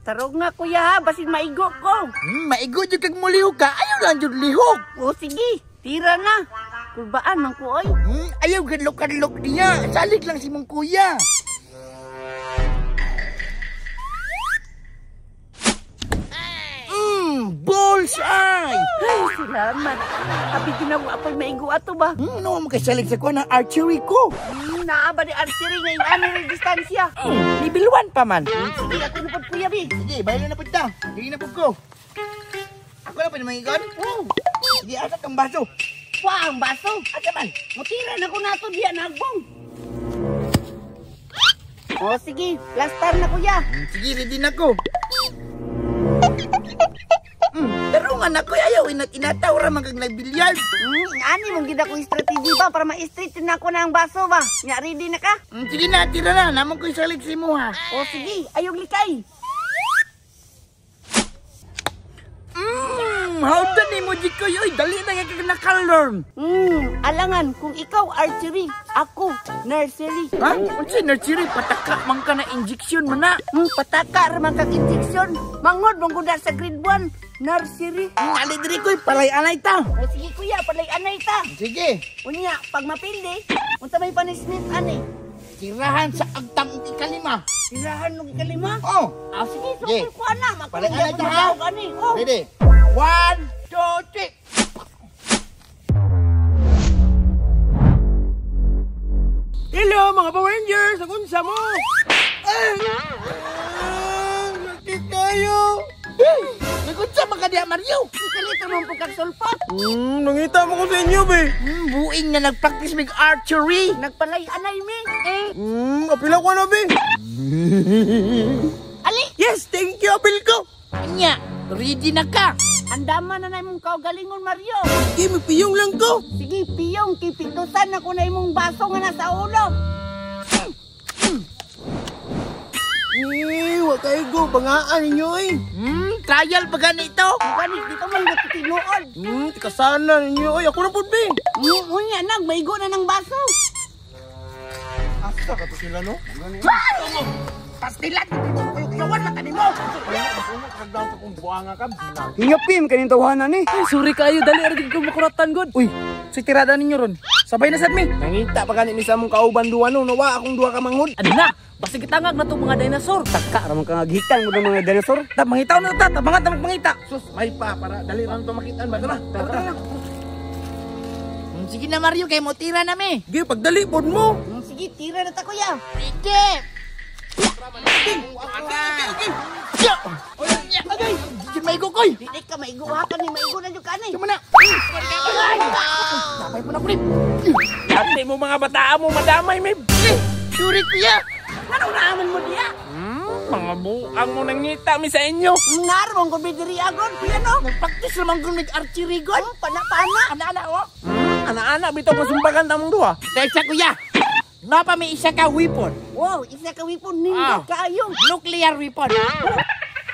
Tarog nga kuya ha, basin maigo ko. Maigo jud kag mulihok ka. Ayaw lang jud lihok. O sige, tira na. Kurbaan man ko oy. Ayaw kadlok-kadlok niya. Salig lang si mong kuya. Bullseye! Ay, salamat. Abi ginawa apoy maigo ato ba? Ano mo kasalig sa kuha ng archery ko? Naaba ni archery ngayon ano rin distansya. Level 1 pa man. Sige, ako na po kuya bi. Sige, bayo na po ta. Hindi na po ko. Ako na po na mangigon? Sige, asa kang baso. Wah, ang baso. Asa man? Mutira na ko nato diya nagbong. O sige, plaster na kuya. Sige, ready na ko. Pero nga na ko ayaw inataw ra man kag nagbilyard. Ani mong gid ako strategy ba para ma-straight na ako na ang baso ba? Nya ready na ka? Sige na, tira na. Namon ko isalig si mo ha. O sige, ayog likay. Howda ni mo Jikoy. Oy, dali na nga kag naka-learn. Alangan kung ikaw archery, ako nursery. Ha? Unsa nursery pataka man ka na injection man na. Pataka ra man kag injection. Mangod mong gud sa grade 1 nursery. Ali diri koy palay anay ta. O sige kuya, palay anay ta. Sige. Unya, pag mapildi, unsa may punishment ani? Tirahan sa agtang ikalima. Tirahan og ikalima? Oh. Sige, Sige. sukol ko ana, Palay anay ta ha. ani. Oh. Ready? 1, 2, 3. Hello mga Power Rangers! Ang unsa mo? Nakit tayo. Nagutsa man ka diya Mario. Ikalito man po kag sulpot. Nangita mo ko sa inyo, be. Buing na nagpractice mig archery. Nagpalay anay mi. Apila ko na, be. Ali, Yes, thank you, apil ko. Nya, ready na ka. andaman na na imong kaugalingon Mario. Sige, magpiyong lang ko. Sige, piyong, kipitusan ako na imong baso nga nasa ulo. Wag kayo go, bangaan ninyo eh. Trial pa ganito. Ganit, dito man natitinuod. Tikasana ninyo eh. Ako na po, be. Unya, maigo na ng baso. Asa ka to sila, no? Pastilan, kawan mata nimo. Hingapim kanin tawanan eh. Ay, sorry kayo, dali rin ko makuratan god. Uy, si tirada ninyo ron. Sabay na sad mi. Nangita pa kanit ni sa mong kauban duwa no, nawa akong duwa ka manghod. Ano na? Basta kitangag na itong mga dinosaur. Taka ramang ka ngaghitan mo ng mga dinosaur. Ta mangitaw na ta, tabangat ta mangita. Sus, may pa para dali ran to makitaan ba tara. Tara. Sige na Mario, kay mo tira na mi. Gi pagdali pod mo. Sige, tira na ta kuya. Ready. Agay, may gukoy. Dili ka maigo ha ka ni maigo na jud kani. Cuma na. Sabay mo na kulip. Dati mo mga bataan mo madamay, may. Suri kuya. Ano naaman mo diya? Mga buang mo nangita mi sa inyo. Ngarong ko bidiri agon kuya no. Nagpractice naman kung nag-archery gon. Pana-pana. Ana-ana oh. Anak-anak bitaw masumbagan tamong duha. Tesa kuya. Napa may isa ka weapon. Wow, isa ka wipon ninja kaayong. Nuclear weapon.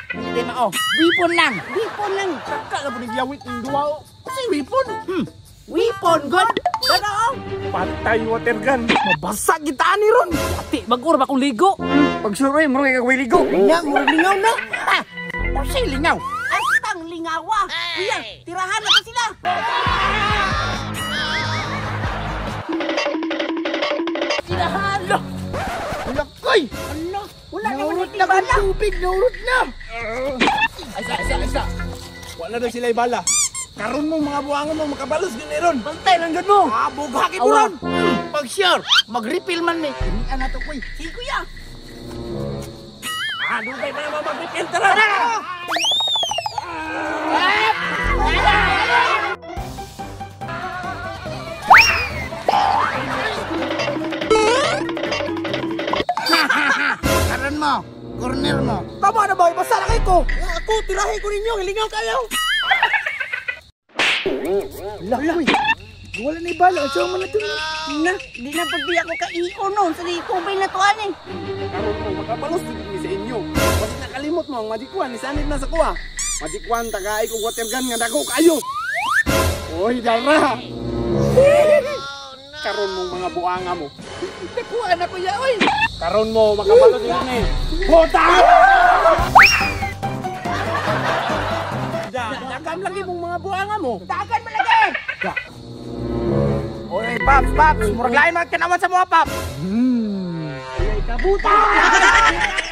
Hindi mao. Weapon lang. Wipon lang. Kaka na po nagyawit ng duha. Kasi weapon. Weapon gon. Ano? Patay water gun. Mabasa kita ni ron. Ati, mag-ura ba kung ligo? Pag suroy mo kay kawiligo. Nya mo lingaw na. Ha. O si lingaw. Astang lingawa. Kuya, tirahan na ko sila. Tirahan. Lakoy. Ano? Wala naman Naurot na ba tubig? Naurot na. Isa. Wala na sila ibala. Karon mo mga buwangon mo makabalos din ron. Bantay lang gud mo. Bughaki mo Awan. ron. Pag sure, mag-refill man ni. Inian na to koy. Sige kuya. Dugay pa naman mag-refill. Tara! Karon mo. Corner mo. Tama na ba? Basta na kayo ko. Ako, tirahin ko ninyo. Hilingaw kayo. Uy. Wala na ibala. Asa mo na ito? Na, di na pagbi ako ka-iyo no. Sige, kubay na to ani. Karon mo, makabalos din sa inyo. Basta nakalimot mo ang madikwan. Isanid na sa kuha. Madikwan, tagaay ko water gun nga dako kayo. Oy, dara. Karon mo mga buanga mo. Nakuha na kuya oy. Karon mo, makabalos din ni. Bota! lagi mong mga buanga mo. Dagan man lagi. Oy, Paps, murag lain man kinawan sa mga Paps. Ay, kabuta!